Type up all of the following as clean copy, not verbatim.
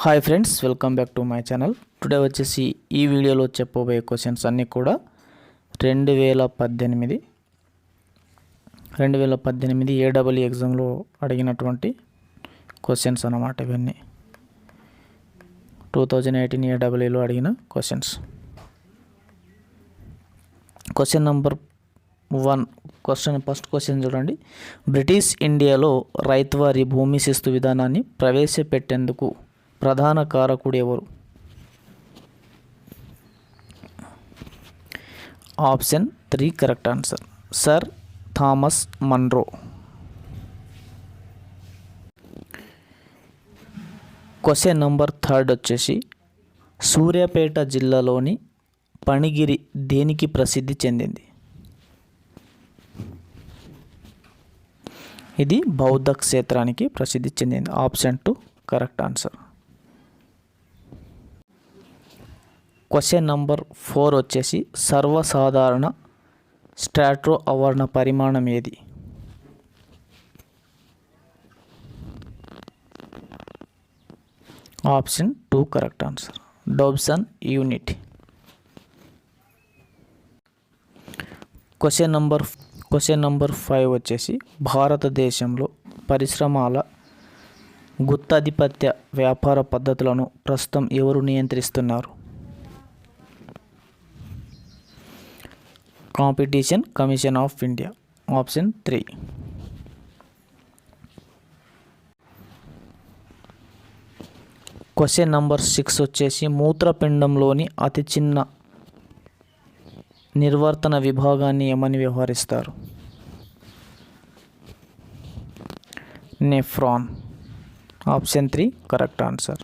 Hi friends, welcome back to my channel. Today వచ్చేసి ఈ వీడియోలో చెప్పబోయే క్వశ్చన్స్ అన్నీ కూడా 2018 ఏడబ్ల్యూ ఎగ్జామ్లో అడిగినటువంటి క్వశ్చన్స్ అన్నమాట. ఇవన్నీ 2018 ఏడబ్ల్యూలో అడిగిన questions. Question number 1 first question చూడండి. బ్రిటిష్ ఇండియాలో రైతువారి భూమి శిస్తు విధానాన్ని ప్రవేశపెట్టేందుకు ప్రధాన కారకుడు ఎవరు? Option 3 correct answer, sir Thomas Munro. Question number 3 వచ్చేసి సూర్యాపేట జిల్లాలోని పణిగిరి దేనికి ప్రసిద్ధి చెందింది? ఇది బౌద్ధ క్షేత్రానికి ప్రసిద్ధి చెందింది. Option 2 correct answer. Question number 4 వచ్చేసి సర్వసాధారణ స్ట్రాటో ఆవరణ పరిమాణం ఏది? Option 2 correct answer, Dobson unit. Question number 5 వచ్చేసి భారతదేశంలో పరిశ్రమల గుత్తాధిపత్య వ్యాపార పద్ధతులను ప్రస్తుతం ఎవరు నియంత్రిస్తున్నారు? Competition commission of India. Option 3. Question number 6 వచ్చేసి మూత్రపిండంలోని అతి చిన్న నిర్వర్తన విభాగాన్ని ఏమని వ్యవహరిస్తారు? Nephron. Option 3 correct answer.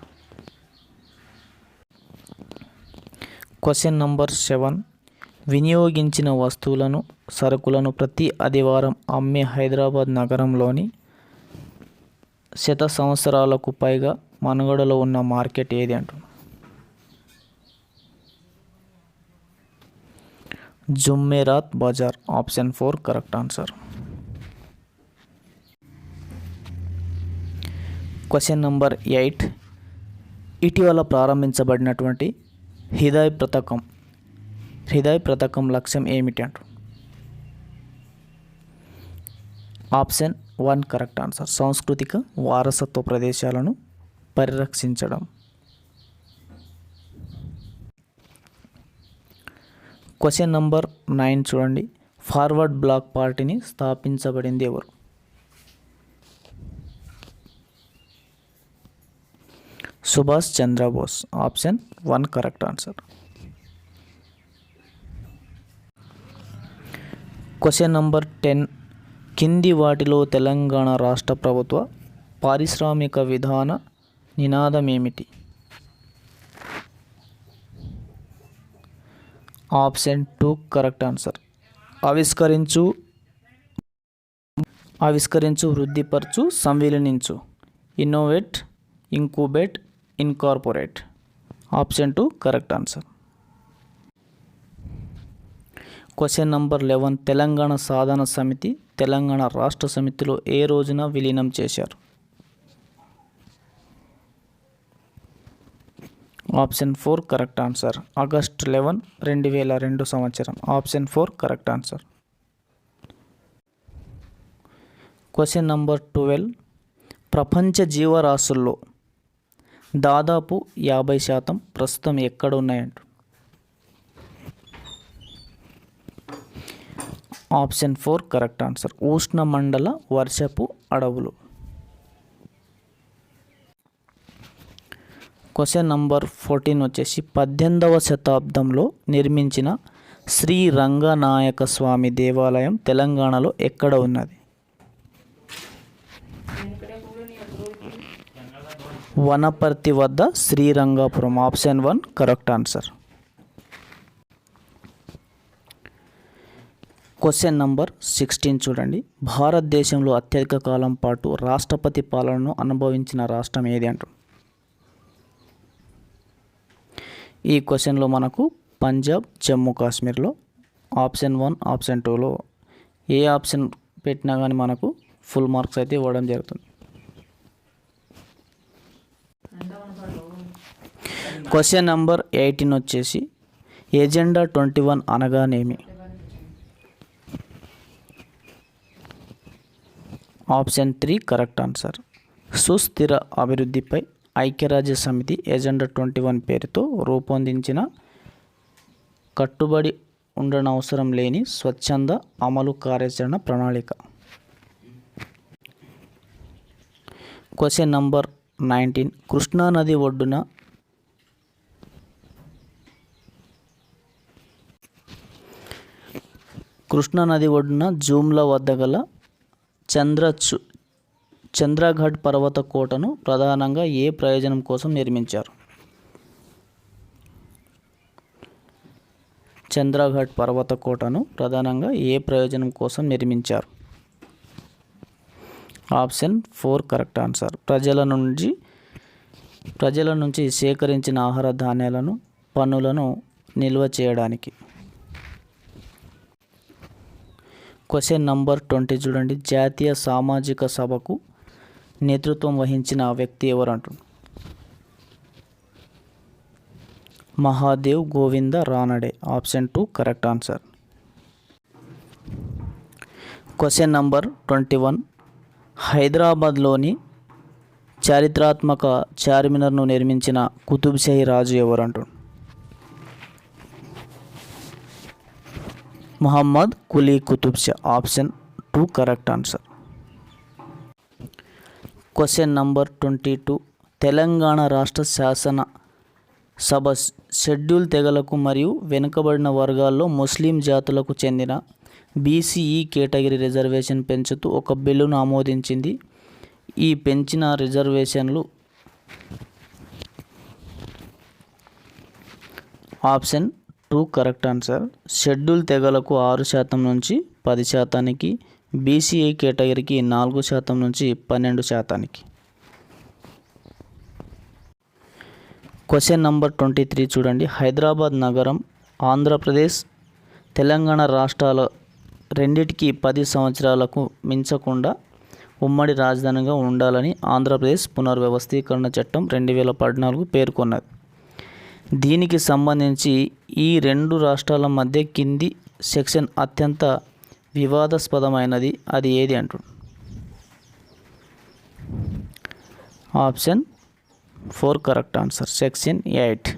Question number 7 వినియోగించిన వస్తువులను సరుకులను ప్రతి ఆదివారం అమ్మే హైదరాబాద్ నగరంలోని 100 సంవత్సరాలకు పైగా మనుగడలో ఉన్న మార్కెట్ ఏది అంటున్నారు? Jummerat Bazaar. Option 4 correct answer. Question number 8 ఇటీవల ప్రారంభించబడినటువంటి హృదయ్ పథకం లక్ష్యం ఏమిటి అంటూ? ఆప్షన్ 1 కరెక్ట్ ఆన్సర్, సాంస్కృతిక వారసత్వ ప్రదేశాలను పరిరక్షించడం. క్వశ్చన్ నంబర్ 9 చూడండి. ఫార్వర్డ్ బ్లాక్ పార్టీని స్థాపించబడింది ఎవరు? Subhash Chandrabose. Option 1 correct answer. Question number 10 కింది వాటిలో తెలంగాణ రాష్ట్ర ప్రభుత్వ పారిశ్రామిక విధాన నినాదం ఏమిటి? ఆప్షన్ 2 కరెక్ట్ ఆన్సర్, ఆవిష్కరించు వృద్ధిపరచు సంవిలీనించు. Innovate, incubate, incorporate. Option 2 correct answer. Question number 11 Telangana Sadhana Samithi Telangana రాష్ట్ర సమితిలో ఏ రోజున విలీనం చేశారు? ఆప్షన్ 4 కరెక్ట్ ఆన్సర్, ఆగస్ట్ 11, 2002 సంవత్సరం. Option 4 correct answer. Question number 12 ప్రపంచ జీవరాశుల్లో దాదాపు 50% ప్రస్తుతం ఎక్కడ ఉన్నాయంట? ఆప్షన్ 4 కరెక్ట్ ఆన్సర్, ఉష్ణమండల వర్షపు అడవులు. క్వశ్చన్ నంబర్ 14 వచ్చేసి 18వ శతాబ్దంలో నిర్మించిన శ్రీ రంగనాయక స్వామి దేవాలయం తెలంగాణలో ఎక్కడ ఉన్నది? వనపర్తి వద్ద Srirangapuram. Option 1 correct answer. Question number 16 చూడండి. భారతదేశంలో అత్యధిక కాలం పాటు రాష్ట్రపతి పాలనను అనుభవించిన రాష్ట్రం ఏది అంటారు? ఈ క్వశ్చన్లో మనకు పంజాబ్, జమ్మూ కాశ్మీర్లో. ఆప్షన్ 1, ఆప్షన్ 2లో ఏ ఆప్షన్ పెట్టినా కానీ మనకు ఫుల్ మార్క్స్ అయితే ఇవ్వడం జరుగుతుంది. క్వశ్చన్ నంబర్ 18 వచ్చేసి ఎజెండా 21 అనగానేమి? Option 3 correct answer. సుస్థిర అభివృద్ధిపై ఐక్యరాజ్య సమితి ఎజెండా 21 పేరుతో రూపొందించిన కట్టుబడి ఉండనవసరం లేని స్వచ్ఛంద అమలు కార్యాచరణ ప్రణాళిక. క్వశ్చన్ నంబర్ 19 కృష్ణానది ఒడ్డున జూమ్ల వద్ద గల చంద్రఘడ్ పర్వత కోటను ప్రధానంగా ఏ ప్రయోజనం కోసం నిర్మించారు? చంద్రఘడ్ పర్వత కోటను ప్రధానంగా ఏ ప్రయోజనం కోసం నిర్మించారు? Option 4 correct answer. ప్రజల నుంచి సేకరించిన ఆహార ధాన్యాలను పన్నులను నిల్వ చేయడానికి. క్వశ్చన్ నంబర్ 20 చూడండి. జాతీయ సామాజిక సభకు నేతృత్వం వహించిన వ్యక్తి ఎవరు అంటారు? Mahadev Govind Ranade. Option 2 correct answer. Question number 21 హైదరాబాద్లోని చారిత్రాత్మక చార్మినార్ను నిర్మించిన కుతుబ్షాహీ రాజు ఎవరు అంటారు? Muhammad Quli Qutb Shah. Option 2 correct answer. Question number 22 Telangana రాష్ట్ర శాసన సభ షెడ్యూల్ తెగలకు మరియు వెనుకబడిన వర్గాల్లో ముస్లిం జాతులకు చెందిన బీసీఈ కేటగిరీ రిజర్వేషన్ పెంచుతూ ఒక బిల్లును ఆమోదించింది. ఈ పెంచిన రిజర్వేషన్లు ఆప్షన్ 2 కరెక్ట్ ఆన్సర్. షెడ్యూల్ తెగలకు 6% నుంచి 10%, బీసీఐ కేటగిరీకి 4% నుంచి 12%. క్వశ్చన్ నంబర్ 23 చూడండి. హైదరాబాద్ నగరం ఆంధ్రప్రదేశ్ తెలంగాణ రాష్ట్రాల రెండిటికి 10 సంవత్సరాలకు మించకుండా ఉమ్మడి రాజధానిగా ఉండాలని ఆంధ్రప్రదేశ్ పునర్వ్యవస్థీకరణ చట్టం 2014 పేర్కొన్నది. దీనికి సంబంధించి ఈ రెండు రాష్ట్రాల మధ్య కింది సెక్షన్ అత్యంత వివాదాస్పదమైనది, అది ఏది అంటారు? Option 4 correct answer. Section 8.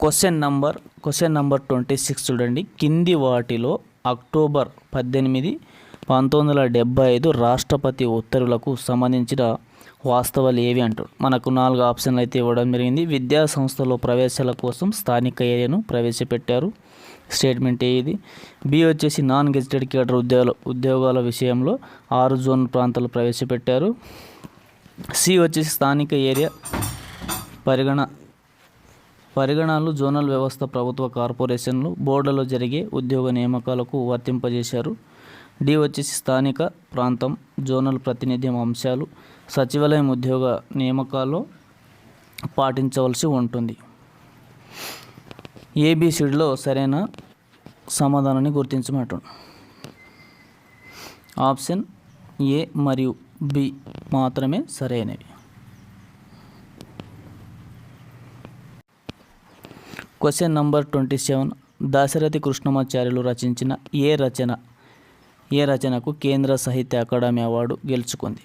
Question number 26 చూడండి. కింది వాటిలో అక్టోబర్ 18, 1975 రాష్ట్రపతి ఉత్తర్వులకు సంబంధించిన వాస్తవాలు ఏవి అంటారు? మనకు 4 ఆప్షన్లు అయితే ఇవ్వడం జరిగింది. విద్యా సంస్థలో ప్రవేశాల కోసం స్థానిక ఏరియాను ప్రవేశపెట్టారు. స్టేట్మెంట్ ఇది. బి వచ్చేసి నాన్ గెజిటెడ్ కేడర్ ఉద్యోగాల విషయంలో 6 జోన్ ప్రాంతాలు ప్రవేశపెట్టారు. సి వచ్చేసి స్థానిక ఏరియా పరిగణనలు జోనల్ వ్యవస్థ ప్రభుత్వ కార్పొరేషన్లు బోర్డులలో జరిగే ఉద్యోగ నియామకాలకు వర్తింపజేశారు. డి వచ్చేసి స్థానిక ప్రాంతం జోనల్ ప్రాతినిధ్యం అంశాలు సచివాలయం ఉద్యోగ నియామకాల్లో పాటించవలసి ఉంటుంది. ఏబిసిడిలో సరైన సమాధానాన్ని గుర్తించమంటుంది. ఆప్షన్ ఏ మరియు బి మాత్రమే సరైనవి. క్వశ్చన్ నంబర్ 27 దాశరథి కృష్ణమాచార్యులు రచించిన ఏ రచనకు కేంద్ర సాహిత్య అకాడమీ అవార్డు గెలుచుకుంది?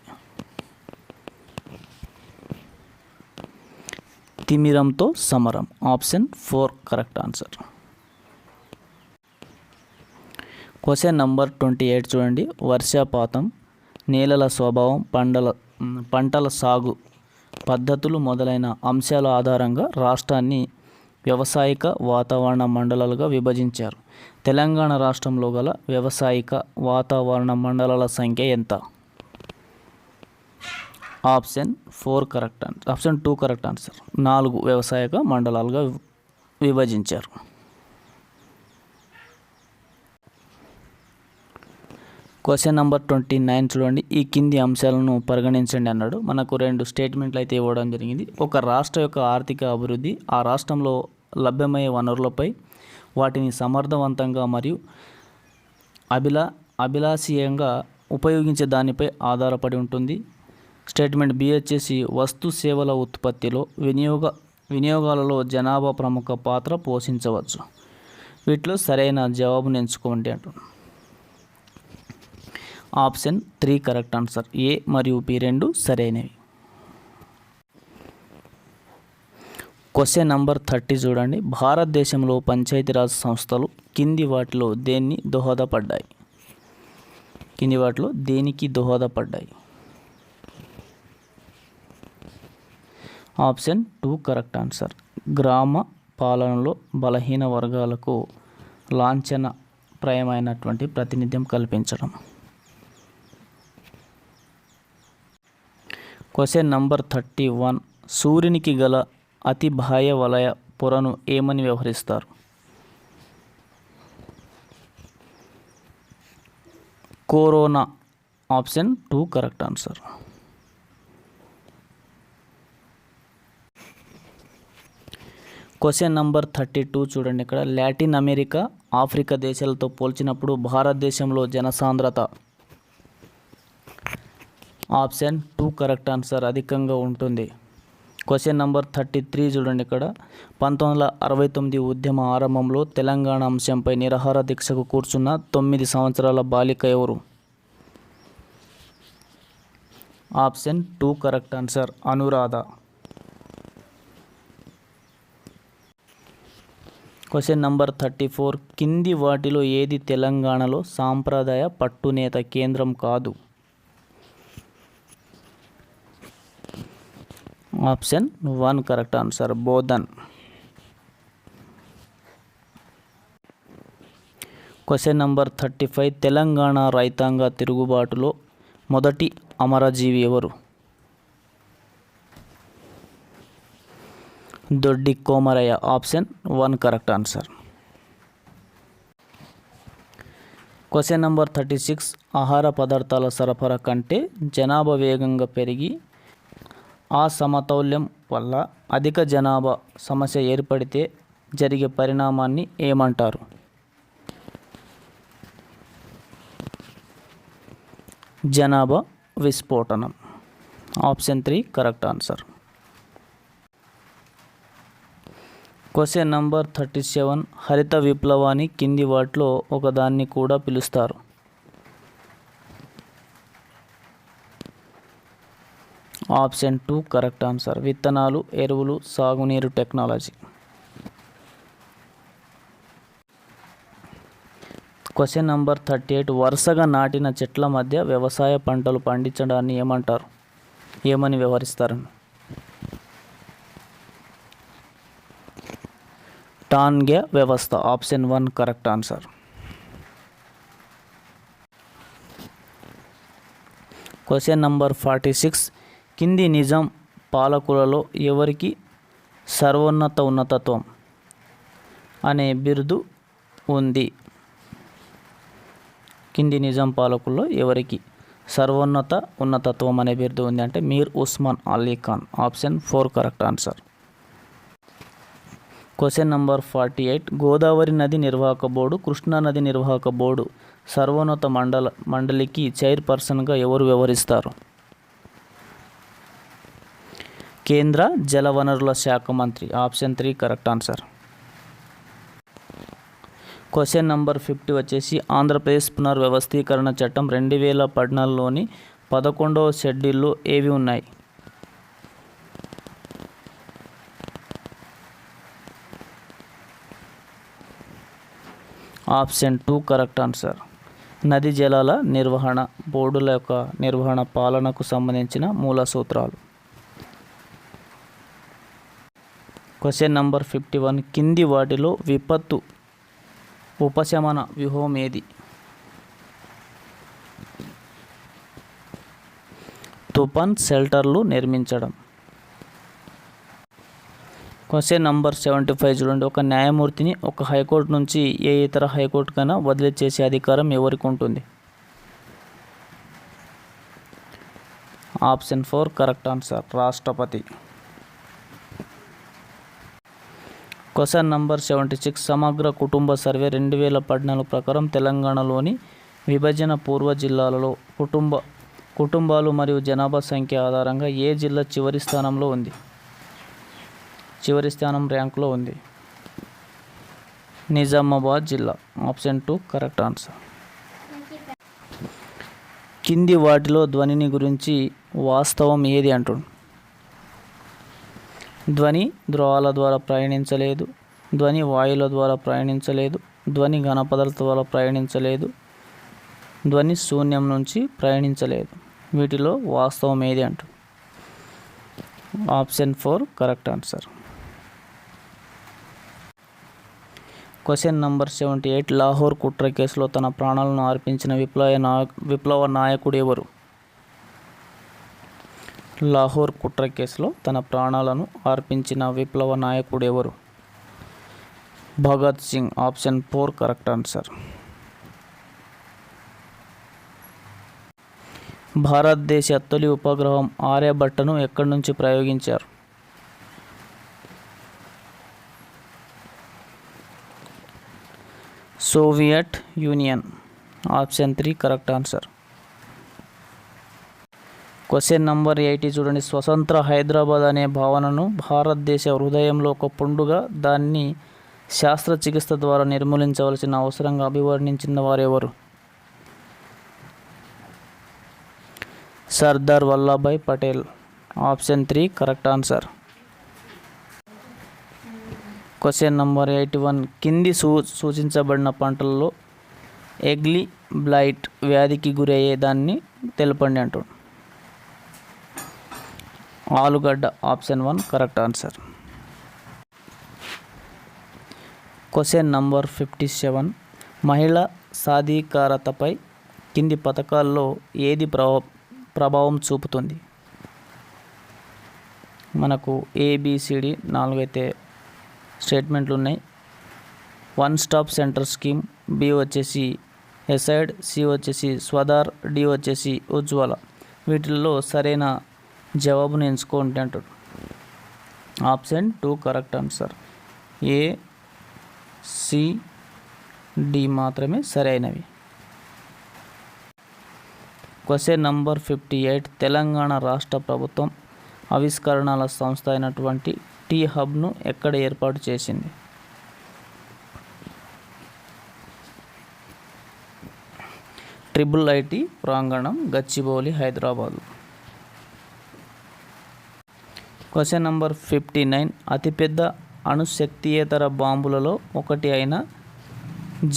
తిమిరంతో సమరం. Option 4 correct answer. Question number 28 చూడండి. వర్షపాతం, నేలల స్వభావం, పంటల సాగు పద్ధతులు మొదలైన అంశాల ఆధారంగా రాష్ట్రాన్ని వ్యవసాయిక వాతావరణ మండలాలుగా విభజించారు. తెలంగాణ రాష్ట్రంలో గల వ్యవసాయిక వాతావరణ మండలాల సంఖ్య ఎంత? Option 4 correct answer. Option 2 correct answer. 4 వ్యవసాయక మండలాలుగా విభజించారు. క్వశ్చన్ నంబర్ 29 చూడండి. ఈ కింది అంశాలను పరిగణించండి అన్నాడు. మనకు 2 స్టేట్మెంట్లు అయితే ఇవ్వడం జరిగింది. ఒక రాష్ట్ర యొక్క ఆర్థిక అభివృద్ధి ఆ రాష్ట్రంలో లభ్యమయ్యే వనరులపై వాటిని సమర్థవంతంగా మరియు అభిలాషీయంగా ఉపయోగించే దానిపై ఆధారపడి ఉంటుంది. స్టేట్మెంట్ బి వచ్చేసి వస్తు సేవల ఉత్పత్తిలో వినియోగాలలో జనాభా ప్రముఖ పాత్ర పోషించవచ్చు. వీటిలో సరైన జవాబును ఎంచుకోండి అంటున్నాను. Option 3 correct answer. ఏ మరియు బి రెండు సరైనవి. క్వశ్చన్ నెంబర్ 30 చూడండి. భారతదేశంలో పంచాయతీరాజ్ సంస్థలు కింది వాటిలో దేనికి దోహదపడ్డాయి? Option 2 correct answer. గ్రామ పాలనలో బలహీన వర్గాలకు లాంఛనప్రాయమైనటువంటి ప్రాతినిధ్యం కల్పించడం. Question number 31. సూర్యునికి గల అతి బాహ్య వలయ పొరను ఏమని వ్యవహరిస్తారు? Corona. Option 2 correct answer. Question number 32 చూడండి. ఇక్కడ లాటిన్ అమెరికా, ఆఫ్రికా దేశాలతో పోల్చినప్పుడు భారతదేశంలో జనసాంద్రత. Option 2 correct answer. అధికంగా ఉంటుంది. క్వశ్చన్ నంబర్ 33 చూడండి. ఇక్కడ 1969 ఉద్యమ ఆరంభంలో తెలంగాణ అంశంపై నిరాహార దీక్షకు కూర్చున్న 9 సంవత్సరాల బాలిక ఎవరు? Option 2 correct answer. Anuradha. Question number 34. కింది వాటిలో ఏది తెలంగాణలో సాంప్రదాయ పట్టునేత కేంద్రం కాదు? Option 1 correct answer. Bodhan. Question number 35. Telangana రైతాంగ తిరుగుబాటులో మొదటి అమరజీవి ఎవరు? దొడ్డి Komaraiah. Option 1 correct answer. Question number 36. ఆహార పదార్థాల సరఫరా కంటే జనాభా వేగంగా పెరిగి ఆ సమతౌల్యం వల్ల అధిక జనాభా సమస్య ఏర్పడితే జరిగే పరిణామాన్ని ఏమంటారు? జనాభా విస్ఫోటనం. Option 3 correct answer. Question number 37. హరిత విప్లవాన్ని కింది వాటిలో ఒకదాన్ని కూడా పిలుస్తారు? Option 2 correct answer. విత్తనాలు, ఎరువులు, సాగునీరు టెక్నాలజీ. Question number 38. వరుసగా నాటిన చెట్ల మధ్య వ్యవసాయ పంటలు పండించడాన్ని ఏమంటారు? ఏమని వ్యవహరిస్తారు? టాన్గే వ్యవస్థ. Option 1 correct answer. Question number 46. కింది నిజాం పాలకులలో ఎవరికి ఉన్నతత్వం అనే బిరుదు ఉంది? కింది నిజాం పాలకుల్లో ఎవరికి ఉన్నతత్వం అనే బిరుదు ఉంది అంటే Mir Osman Ali Khan. Option 4 correct answer. Question number 48. Godavari నది నిర్వాహక బోర్డు, కృష్ణా నది నిర్వాహక బోర్డు సర్వోన్నత మండలికి చైర్పర్సన్గా ఎవరు వ్యవహరిస్తారు? కేంద్ర జలవనరుల శాఖ మంత్రి. Option 3 correct answer. Question number 50 వచ్చేసి ఆంధ్రప్రదేశ్ పునర్వ్యవస్థీకరణ చట్టం 2014లోని 11వ షెడ్యూల్లో ఏవి ఉన్నాయి? Option 2 correct answer. నది జలాల నిర్వహణ బోర్డుల యొక్క నిర్వహణ పాలనకు సంబంధించిన మూల సూత్రాలు. Question number 51. కింది వాటిలో విపత్తు ఉపశమన వ్యూహం ఏది? తుఫాన్ షెల్టర్లు నిర్మించడం. క్వశ్చన్ నంబర్ 75 చూడండి. ఒక న్యాయమూర్తిని ఒక హైకోర్టు నుంచి ఏ ఇతర హైకోర్టుకైనా బదిలీ చేసే అధికారం ఎవరికి ఉంటుంది? Option 4 correct answer. రాష్ట్రపతి. Question number 76. సమగ్ర కుటుంబ సర్వే 2014 ప్రకారం తెలంగాణలోని విభజన పూర్వ జిల్లాలలో కుటుంబ కుటుంబాలు మరియు జనాభా సంఖ్య ఆధారంగా ఏ జిల్లా చివరి స్థానంలో ఉంది? చివరి స్థానం ర్యాంకులో ఉంది నిజామాబాద్ జిల్లా. Option 2 correct answer. కింది వాటిలో ధ్వనిని గురించి వాస్తవం ఏది అంటుంది? ధ్వని ధ్రువాల ద్వారా ప్రయాణించలేదు, ధ్వని వాయువుల ద్వారా ప్రయాణించలేదు, ధ్వని ఘనపదార్థాల ద్వారా ప్రయాణించలేదు, ధ్వని శూన్యం నుంచి ప్రయాణించలేదు. వీటిలో వాస్తవం ఏది అంటుంది? Option 4 correct answer. Question number 78. Lahore కుట్ర కేసులో తన ప్రాణాలను అర్పించిన విప్లవ నాయకుడు ఎవరు? లాహోర్ కుట్ర కేసులో తన ప్రాణాలను అర్పించిన విప్లవ నాయకుడు ఎవరు? Bhagat Singh. Option 4 correct answer. భారతదేశ తొలి ఉపగ్రహం ఆర్యభట్టను ఎక్కడి నుంచి ప్రయోగించారు? Soviet Union. Option 3 correct answer. Question number 80 చూడండి. స్వతంత్ర హైదరాబాద్ అనే భావనను భారతదేశ హృదయంలో ఒక పుండుగా, దాన్ని శాస్త్రచికిత్స ద్వారా నిర్మూలించవలసిన అవసరంగా అభివర్ణించిన వారెవరు? Sardar Vallabhbhai Patel. Option 3 correct answer. Question number 81. కింది సూచించబడిన పంటలలో ఎగ్లీ బ్లైట్ వ్యాధికి గురయ్యే దాన్ని తెలపండి అంటాడు. ఆలుగడ్డ. Option 1 correct answer. Question number 57. మహిళా సాధికారతపై కింది పథకాల్లో ఏది ప్రభావం చూపుతుంది? మనకు ABCD 4 అయితే స్టేట్మెంట్లు ఉన్నాయి. One stop centre scheme, B వచ్చేసి ఎసైడ్, C వచ్చేసి స్వధార్, D వచ్చేసి ఉజ్వల. వీటిల్లో సరైన జవాబును ఎంచుకోండి అంటాడు. Option 2 correct answer. A, C, D మాత్రమే సరైనవి. Question number 58. తెలంగాణ రాష్ట్ర ప్రభుత్వం ఆవిష్కరణల సంస్థ అయినటువంటి టీ హబ్ను ఎక్కడ ఏర్పాటు చేసింది? IIIT ప్రాంగణం, గచ్చిబౌలి, హైదరాబాద్. Question number 59. అతిపెద్ద అణుశక్తియేతర బాంబులలో ఒకటి అయిన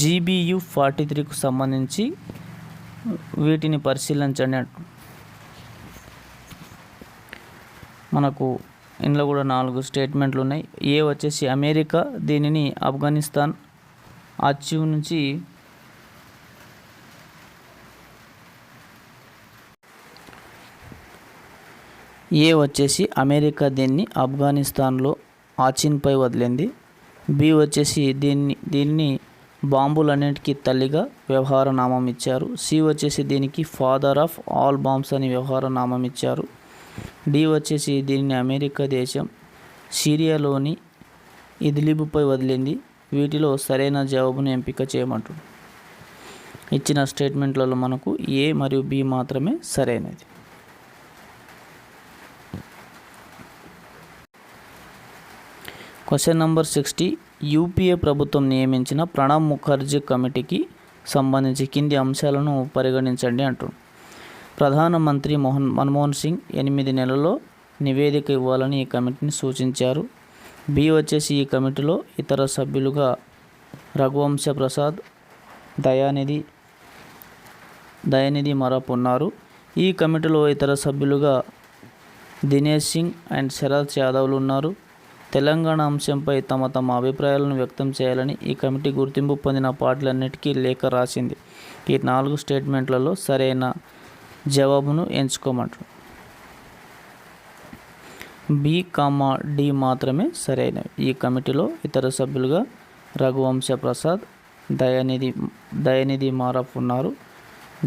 GBU-43కు సంబంధించి వీటిని పరిశీలించండి అంట. మనకు ఇందులో కూడా 4 స్టేట్మెంట్లు ఉన్నాయి. A వచ్చేసి అమెరికా, దీనిని ఆఫ్ఘనిస్తాన్ అచీవ్ నుంచి దీన్ని ఆఫ్ఘనిస్తాన్లో ఆచిన్పై వదిలింది. B వచ్చేసి దీన్ని బాంబులన్నింటికీ తల్లిగా వ్యవహార నామం ఇచ్చారు. C వచ్చేసి దీనికి ఫాదర్ ఆఫ్ ఆల్ బాంబ్స్ అని వ్యవహార నామం ఇచ్చారు. D వచ్చేసి దీనిని అమెరికా దేశం సిరియాలోని ఇద్లిబ్పై వదిలింది. వీటిలో సరైన జవాబును ఎంపిక చేయమంటుంది. ఇచ్చిన స్టేట్మెంట్లలో మనకు A మరియు B మాత్రమే సరైనది. Question number 60. UPA ప్రభుత్వం నియమించిన ప్రణబ్ ముఖర్జీ కమిటీకి సంబంధించి కింది అంశాలను పరిగణించండి అంటుంది. ప్రధానమంత్రి మన్మోహన్ సింగ్ 8 నెలల్లో నివేదిక ఇవ్వాలని ఈ కమిటీని సూచించారు. B వచ్చేసి ఈ కమిటీలో ఇతర సభ్యులుగా రఘువంశ ప్రసాద్, దయానిధి మరాప్ ఉన్నారు. ఈ కమిటీలో ఇతర సభ్యులుగా దినేష్ సింగ్ అండ్ శరత్ యాదవ్లు ఉన్నారు. తెలంగాణ అంశంపై తమ అభిప్రాయాలను వ్యక్తం చేయాలని ఈ కమిటీ గుర్తింపు పొందిన పార్టీలన్నిటికీ లేఖ రాసింది. ఈ 4 స్టేట్మెంట్లలో సరైన జవాబును ఎంచుకోమంటారు. B, D మాత్రమే సరైనవి. ఈ కమిటీలో ఇతర సభ్యులుగా రఘువంశ ప్రసాద్, దయానిధి మారఫ్ ఉన్నారు.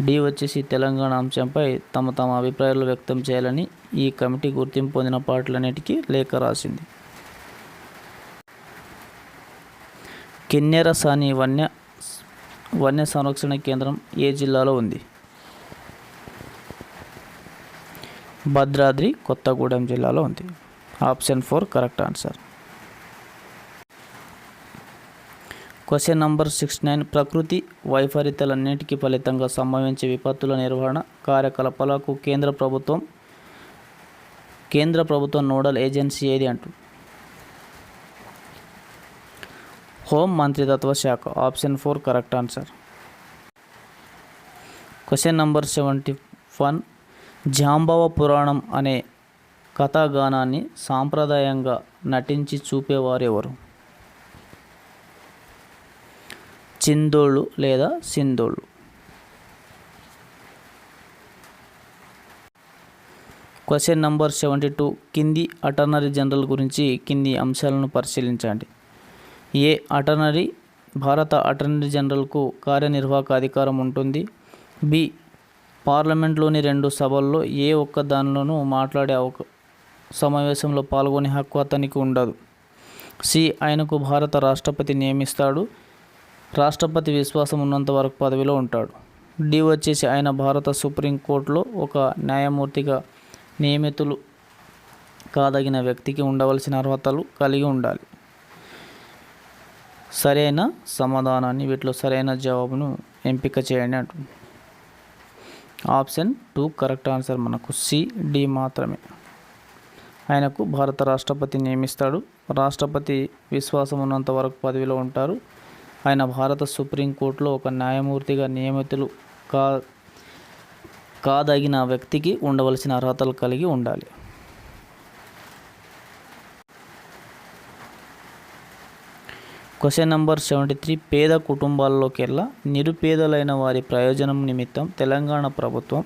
D వచ్చేసి తెలంగాణ అంశంపై తమ అభిప్రాయాలు వ్యక్తం చేయాలని ఈ కమిటీ గుర్తింపు పొందిన పార్టీలన్నిటికీ లేఖ రాసింది. కిన్నెరసాని వన్య సంరక్షణ కేంద్రం ఏ జిల్లాలో ఉంది? భద్రాద్రి కొత్తగూడెం జిల్లాలో ఉంది. Option 4 correct answer. Question number 69. ప్రకృతి వైపరీత్యాలన్నింటికీ ఫలితంగా సంభవించే విపత్తుల నిర్వహణ కార్యకలాపాలకు కేంద్ర ప్రభుత్వం నోడల్ ఏజెన్సీ ఏది అంటూ? హోం మంత్రిత్వ శాఖ. Option 4 correct answer. Question number 71. Jambava పురాణం అనే కథాగానాన్ని సాంప్రదాయంగా నటించి చూపేవారెవరు? చిందోళ్ళు లేదా సింధోళ్ళు? Question number 72. కింది అటార్నీ జనరల్ గురించి కింది అంశాలను పరిశీలించండి. ఏ అటార్నీ భారత అటార్నీ జనరల్కు కార్యనిర్వాహక అధికారం ఉంటుంది. బి పార్లమెంట్లోని 2 సభల్లో ఏ ఒక్క దానిలోనూ మాట్లాడే సమావేశంలో పాల్గొనే హక్కు అతనికి ఉండదు. సి ఆయనకు భారత రాష్ట్రపతి నియమిస్తాడు. రాష్ట్రపతి విశ్వాసం ఉన్నంత వరకు పదవిలో ఉంటాడు. డి వచ్చేసి ఆయన భారత సుప్రీంకోర్టులో ఒక న్యాయమూర్తిగా నియమితులు కాదగిన వ్యక్తికి ఉండవలసిన అర్హతలు కలిగి ఉండాలి. సరైన సమాధానాన్ని వీటిలో సరైన జవాబును ఎంపిక చేయండి అంటుంది. Option 2 correct answer. మనకు సి, డి మాత్రమే. ఆయనకు భారత రాష్ట్రపతి నియమిస్తాడు. రాష్ట్రపతి విశ్వాసం ఉన్నంత వరకు పదవిలో ఉంటారు. ఆయన భారత సుప్రీంకోర్టులో ఒక న్యాయమూర్తిగా నియమితులు కాదగిన వ్యక్తికి ఉండవలసిన అర్హతలు కలిగి ఉండాలి. Question number 73. పేద కుటుంబాల్లోకెల్లా నిరుపేదలైన వారి ప్రయోజనం నిమిత్తం తెలంగాణ ప్రభుత్వం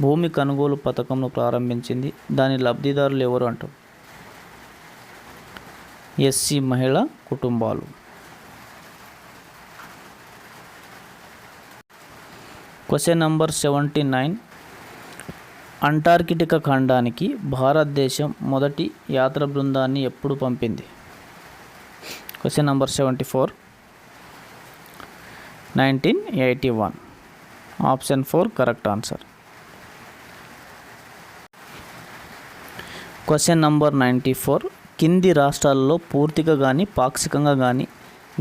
భూమి కొనుగోలు పథకంను ప్రారంభించింది. దాని లబ్ధిదారులు ఎవరు అంటారు? ఎస్సీ మహిళా కుటుంబాలు. Question number 79. అంటార్కిటికా ఖండానికి భారతదేశం మొదటి యాత్ర బృందాన్ని ఎప్పుడు పంపింది? Question number 74. 1981. Option 4 correct answer. Question number 94. కింది రాష్ట్రాలలో పూర్తిగా కానీ పాక్షికంగా కానీ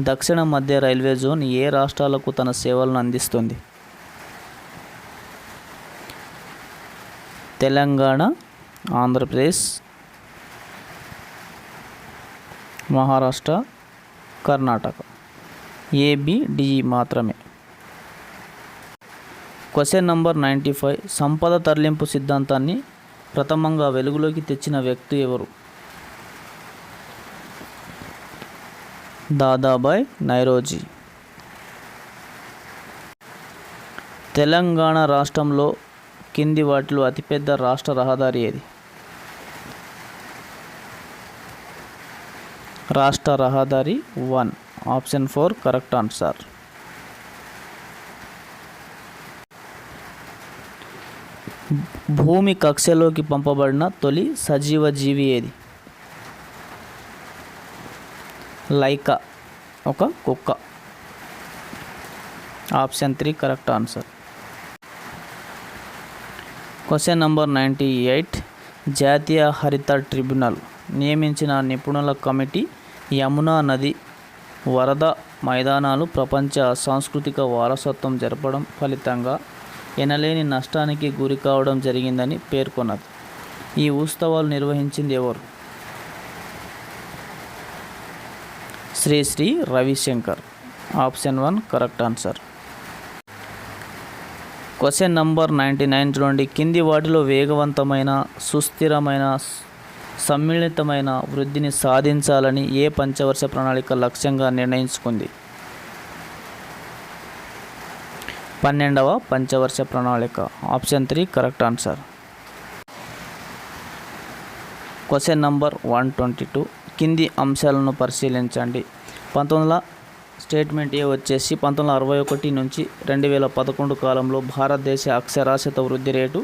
దక్షిణ మధ్య రైల్వే జోన్ ఏ రాష్ట్రాలకు తన సేవలను అందిస్తుంది? తెలంగాణ, ఆంధ్రప్రదేశ్, మహారాష్ట్ర, కర్ణాటక. ఏబిడి మాత్రమే. Question number 95. సంపద తరలింపు సిద్ధాంతాన్ని ప్రథమంగా వెలుగులోకి తెచ్చిన వ్యక్తి ఎవరు? దాదాబాయ్ నౌరోజీ. తెలంగాణ రాష్ట్రంలో కింది వాటిలో అతిపెద్ద రాష్ట్ర రహదారి ఏది? రాష్ట్ర రహదారి 1. Option 4 correct answer. భూమి కక్షలోకి పంపబడిన తొలి సజీవ జీవి ఏది? లైకా, ఒక కుక్క. Option 3 correct answer. Question number 98. జాతీయ హరిత ట్రిబ్యునల్ నియమించిన నిపుణుల కమిటీ యమునా నది వరద మైదానాలు ప్రపంచ సాంస్కృతిక వారసత్వం జరపడం ఫలితంగా ఎనలేని నష్టానికి గురి కావడం జరిగిందని పేర్కొన్నది. ఈ ఉత్సవాలు నిర్వహించింది ఎవరు? Shri Ravi Shankar. Option 1 correct answer. Question number 99. చూడండి. కింది వాటిలో వేగవంతమైన సుస్థిరమైన సమ్మిళితమైన వృద్ధిని సాధించాలని ఏ పంచవర్ష ప్రణాళిక లక్ష్యంగా నిర్ణయించుకుంది? 12వ పంచవర్ష ప్రణాళిక. Option 3 correct answer. Question number 122. కింది అంశాలను పరిశీలించండి. స్టేట్మెంట్ ఏ వచ్చేసి 1961 నుంచి 2011 కాలంలో భారతదేశ అక్షరాస్యత వృద్ధి రేటు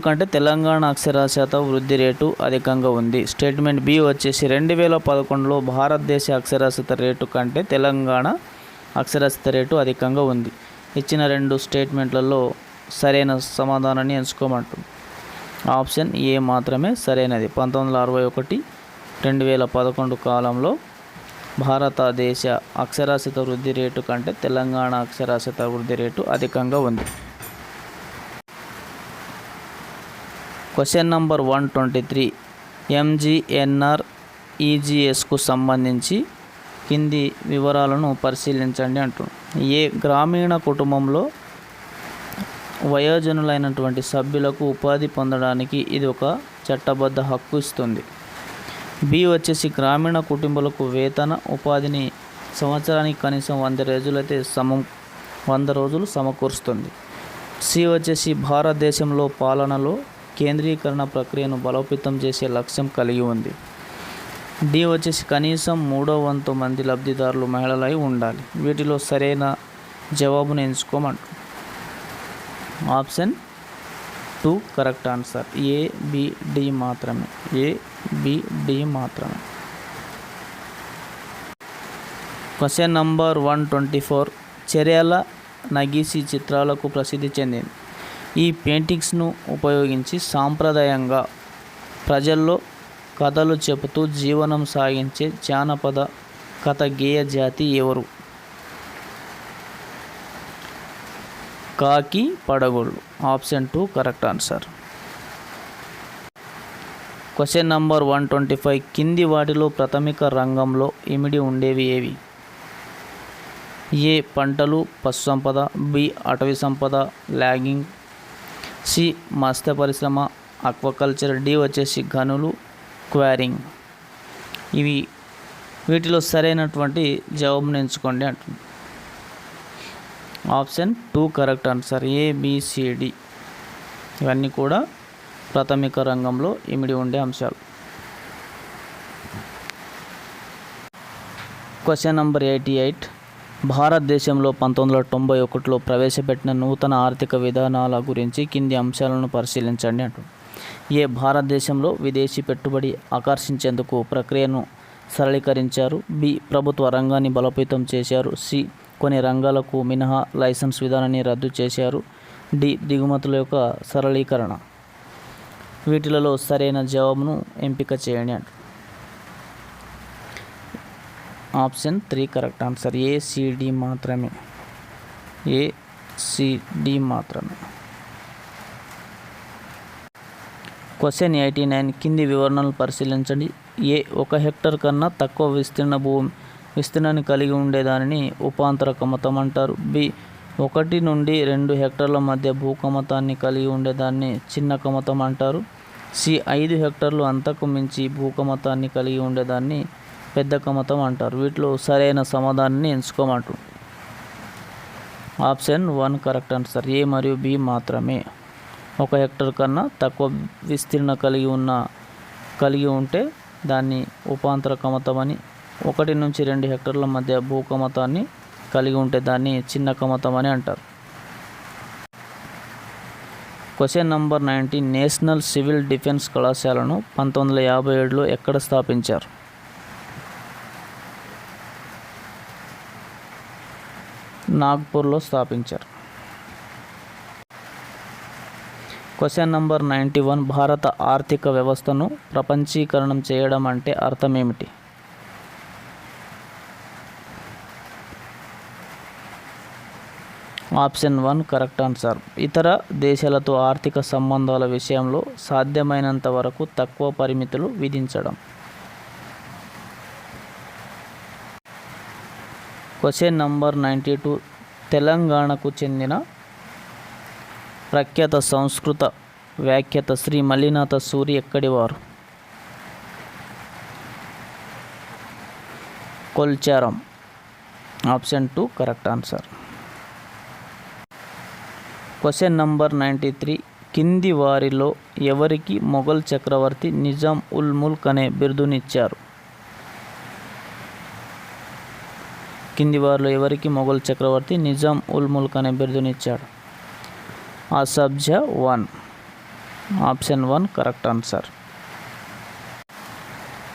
కంటే తెలంగాణ అక్షరాస్యత వృద్ధి రేటు అధికంగా ఉంది. స్టేట్మెంట్ బి వచ్చేసి 2011లో భారతదేశ అక్షరాస్యత రేటు కంటే తెలంగాణ అక్షరాస్యత రేటు అధికంగా ఉంది. ఇచ్చిన 2 స్టేట్మెంట్లలో సరైన సమాధానాన్ని ఎంచుకోమంటుంది. ఆప్షన్ ఏ మాత్రమే సరైనది. 1961-2011 కాలంలో భారతదేశ అక్షరాస్యత వృద్ధి రేటు కంటే తెలంగాణ అక్షరాస్యత వృద్ధి రేటు అధికంగా ఉంది. క్వశ్చన్ నంబర్ 123 MGNREGSకు సంబంధించి కింది వివరాలను పరిశీలించండి అంటుంది. ఏ గ్రామీణ కుటుంబంలో వయోజనులైనటువంటి సభ్యులకు ఉపాధి పొందడానికి ఇది ఒక చట్టబద్ధ హక్కు ఇస్తుంది. బి వచ్చేసి గ్రామీణ కుటుంబాలకు వేతన ఉపాధిని సంవత్సరానికి కనీసం 100 రోజులు సమకూరుస్తుంది. సి వచ్చేసి భారతదేశంలో పాలనలో కేంద్రీకరణ ప్రక్రియను బలోపేతం చేసే లక్ష్యం కలిగి ఉంది. డి వచ్చేసి కనీసం 3/4 మంది లబ్ధిదారులు మహిళలై ఉండాలి. వీటిలో సరైన జవాబును ఎంచుకోమంటుంది. Option 2 correct answer. ABD మాత్రమే. ABD మాత్రమే. క్వశ్చన్ నంబర్ 124 చర్యల నగీసి చిత్రాలకు ప్రసిద్ధి చెందింది. ఈ పెయింటింగ్స్ను ఉపయోగించి సాంప్రదాయంగా ప్రజల్లో కథలు చెబుతూ జీవనం సాగించే జానపద కథ గేయ జాతి ఎవరు? కాకి పడగోళ్ళు. Option 2 correct answer. Question number 125 కింది వాటిలో ప్రాథమిక రంగంలో ఇమిడి ఉండేవి ఏవి? ఏ పంటలు పశు సంపద, బి అటవీ సంపద లాగింగ్, సి మత్స్య పరిశ్రమ ఆక్వాకల్చర్, డి వచ్చేసి గనులు క్వారింగ్. వీటిలో సరైనటువంటి జవాబును ఎంచుకోండి అంటుంది. Option 2 correct answer. ABCD ఇవన్నీ కూడా ప్రాథమిక రంగంలో ఇమిడి ఉండే అంశాలు. క్వశ్చన్ నంబర్ 88 భారతదేశంలో 1991లో ప్రవేశపెట్టిన నూతన ఆర్థిక విధానాల గురించి కింది అంశాలను పరిశీలించండి అంటుంది. ఏ భారతదేశంలో విదేశీ పెట్టుబడి ఆకర్షించేందుకు ప్రక్రియను సరళీకరించారు. బి ప్రభుత్వ రంగాన్ని బలోపేతం చేశారు. సి కొన్ని రంగాలకు మినహా లైసెన్స్ విధానాన్ని రద్దు చేశారు. డి దిగుమతుల యొక్క సరళీకరణ. వీటిలలో సరైన జవాబును ఎంపిక చేయండి అంట. Option 3 correct answer. ACD మాత్రమే. ACD మాత్రమే. క్వశ్చన్ 89 కింది వివరణలు పరిశీలించండి. ఏ 1 హెక్టర్ కన్నా తక్కువ విస్తీర్ణాన్ని కలిగి ఉండేదానిని ఉపాంతర కమతం అంటారు. బి 1 నుండి 2 హెక్టార్ల మధ్య భూకమతాన్ని కలిగి ఉండేదాన్ని చిన్న కమతం అంటారు. సి 5 హెక్టార్లు అంతకు మించి భూకమతాన్ని కలిగి ఉండేదాన్ని పెద్ద కమతం అంటారు. వీటిలో సరైన సమాధానాన్ని ఎంచుకోమంటారు. Option 1 correct answer. ఏ మరియు బి మాత్రమే. 1 హెక్టర్ కన్నా తక్కువ విస్తీర్ణ కలిగి ఉంటే దాన్ని ఉపాంతర కమతం అని, 1 నుంచి 2 హెక్టార్ల మధ్య భూకమతాన్ని కలిగి ఉంటే దాన్ని చిన్న కమతం అని అంటారు. Question number 90 national civil defence కళాశాలను 1957లో ఎక్కడ స్థాపించారు? నాగ్పూర్లో స్థాపించారు. క్వశ్చన్ నంబర్ 91 భారత ఆర్థిక వ్యవస్థను ప్రపంచీకరణం చేయడం అంటే అర్థం ఏమిటి? Option 1 correct answer. ఇతర దేశాలతో ఆర్థిక సంబంధాల విషయంలో సాధ్యమైనంత వరకు తక్కువ పరిమితులు విధించడం. క్వశ్చన్ నంబర్ 92 తెలంగాణకు చెందిన ప్రఖ్యాత సంస్కృత వ్యాఖ్యాత శ్రీ మల్లినాథ సూరి ఎక్కడివారు? Kolcharam. Option 2 correct answer. Question number 93 కింది వారిలో ఎవరికి మొఘల్ చక్రవర్తి నిజాం ఉల్ ముల్క్ అనే బిరుదునిచ్చారు? కింది వారిలో ఎవరికి మొఘల్ చక్రవర్తి నిజాం ఉల్ ముల్క్ అనే బిరుదునిచ్చాడు? Asaf Jah 1. Option 1 correct answer.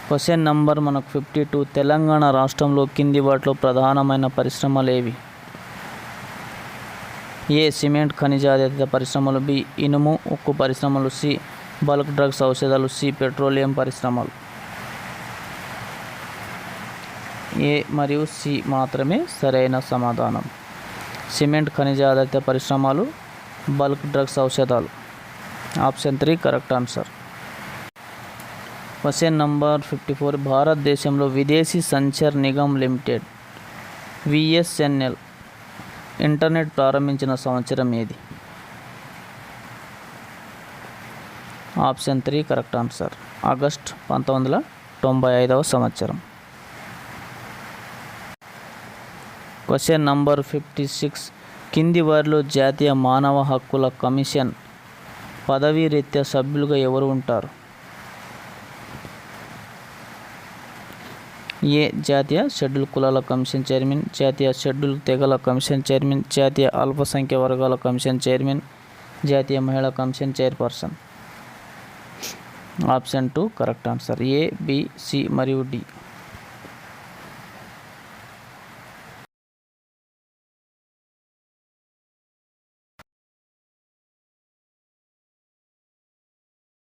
Question number మనకు 52 తెలంగాణ రాష్ట్రంలో కింది వాటిలో ప్రధానమైన పరిశ్రమలు ఏవి? ఏ సిమెంట్ ఖనిజాధారిత పరిశ్రమలు, బి ఇనుము ఉక్కు పరిశ్రమలు, సి బల్క్ డ్రగ్స్ ఔషధాలు, సి పెట్రోలియం పరిశ్రమలు. ఏ మరియు సి మాత్రమే సరైన సమాధానం. సిమెంట్ ఖనిజాధారిత పరిశ్రమలు, బల్క్ డ్రగ్స్ ఔషధాలు. Option 3 correct answer. Question number 54. భారతదేశంలో విదేశీ Sanchar Nigam limited VSNL internet ప్రారంభించిన సంవత్సరం ఏది? Option 3 correct answer. ఆగస్ట్ 1995వ సంవత్సరం. Question number 56. కింది వారిలో జాతీయ మానవ హక్కుల కమిషన్ పదవీ రీత్యా సభ్యులుగా ఎవరు ఉంటారు? ఏ జాతీయ షెడ్యూల్ కులాల కమిషన్ చైర్మన్, జాతీయ షెడ్యూల్ తెగల కమిషన్ చైర్మన్, జాతీయ అల్పసంఖ్య వర్గాల కమిషన్ చైర్మన్, జాతీయ మహిళా commission chairperson. Option 2 correct answer. A, B, C మరియు డి.